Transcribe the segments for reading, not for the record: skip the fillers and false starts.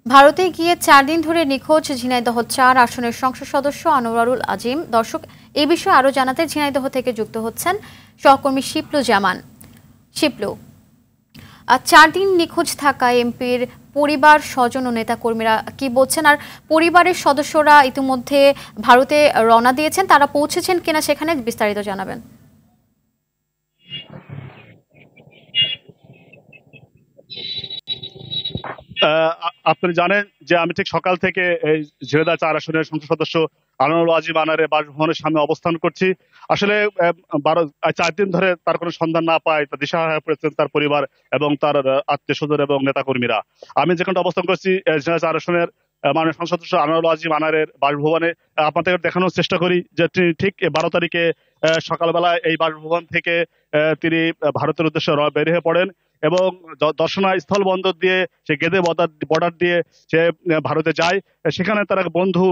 ভারতে গিয়ে ৪ দিন ধরে নিখোঁজ ঝিনাইদহ ৪ আসনের সংসদ সদস্য আনোয়ারুল আজিম। দর্শক, এই বিষয়ে আরো জানাতে ঝিনাইদহ থেকে যুক্ত হচ্ছেন সহকর্মী শিপলু জামান। শিপলু, ৪ দিন নিখোঁজ থাকায় এমপির পরিবার, স্বজন ও নেতাকর্মীরা কি বলছেন, আর পরিবারের সদস্যরা ইতিমধ্যে ভারতে রওনা দিয়েছেন, তারা পৌঁছেছেন কিনা সেখানে বিস্তারিত জানাবেন। আপনি জানেন যে আমি ঠিক সকাল থেকে এই ঝিনাইদহ ৪ আসনের সংসদ সদস্য আনোয়ারুল আজিম আনারের বাসভবনের সামনে অবস্থান করছি। আসলে ৪ দিন ধরে তার কোনো সন্ধান না পায় তা দিশাহারা হয়ে পড়েছেন তার পরিবার এবং তার আত্মীয় স্বজন এবং নেতাকর্মীরা। আমি যেখানটা অবস্থান করছি ঝিনাইদহ ৪ আসনের মাননীয় সংসদ সদস্য আনোয়ারুল আজিম আনারের বাসভবনে। আপনাদের দেখানোর চেষ্টা করি যে ঠিক ১২ তারিখে সকালবেলা এই বাসভবন থেকে তিনি ভারতের উদ্দেশ্যে বের হয়ে পড়েন এবং দর্শনা স্থল বন্দর দিয়ে সে গেদে বর্ডার দিয়ে সে ভারতে যায়। সেখানে তার এক বন্ধু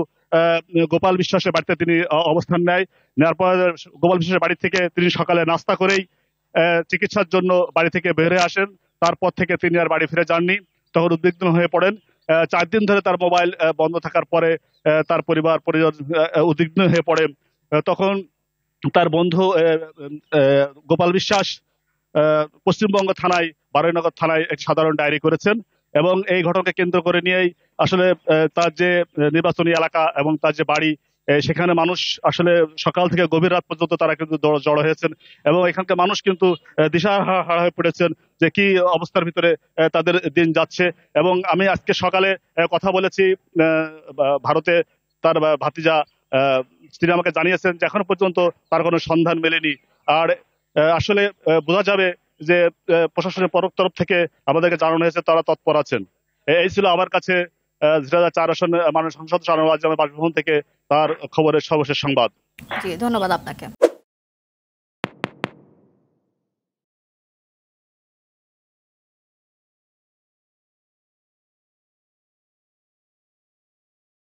গোপাল বিশ্বাসের বাড়িতে তিনি অবস্থান নেয়। নেওয়ার পর গোপাল বিশ্বাসের বাড়ি থেকে তিনি সকালে নাস্তা করেই চিকিৎসার জন্য বাড়ি থেকে বের হয়ে আসেন। তারপর থেকে তিনি আর বাড়ি ফিরে যাননি। তখন উদ্বিগ্ন হয়ে পড়েন। ৪ দিন ধরে তার মোবাইল বন্ধ থাকার পরে তার পরিবার পরিজন উদ্বিগ্ন হয়ে পড়ে। তখন তার বন্ধু গোপাল বিশ্বাস পশ্চিমবঙ্গ থানায়, বারুইনগর থানায় এক সাধারণ ডায়েরি করেছেন এবং এই ঘটনাকে কেন্দ্র করে নিয়েই আসলে তার যে নির্বাচনী এলাকা এবং তার যে বাড়ি, সেখানে মানুষ আসলে সকাল থেকে গভীর রাত পর্যন্ত তারা কিন্তু জড়ো হয়েছেন এবং এখানকার মানুষ কিন্তু দিশাহারা হয়ে পড়েছেন যে কি অবস্থার ভিতরে তাদের দিন যাচ্ছে। এবং আমি আজকে সকালে কথা বলেছি ভারতে তার ভাতিজা, তিনি আমাকে জানিয়েছেন যে এখনো পর্যন্ত তার কোনো সন্ধান মেলেনি। আর আসলে বোঝা যাবে যে প্রশাসনের তরফ থেকে আমাদেরকে জানানো হয়েছে তারা তৎপর আছেন। এই ছিল আমার কাছে ঝিনাইদহ ৪ আসন মাননীয় সংসদ আনোয়ারুল আজিমের বাসভবন থেকে তার খবরের সর্বশেষ সংবাদ। জি, ধন্যবাদ আপনাকে।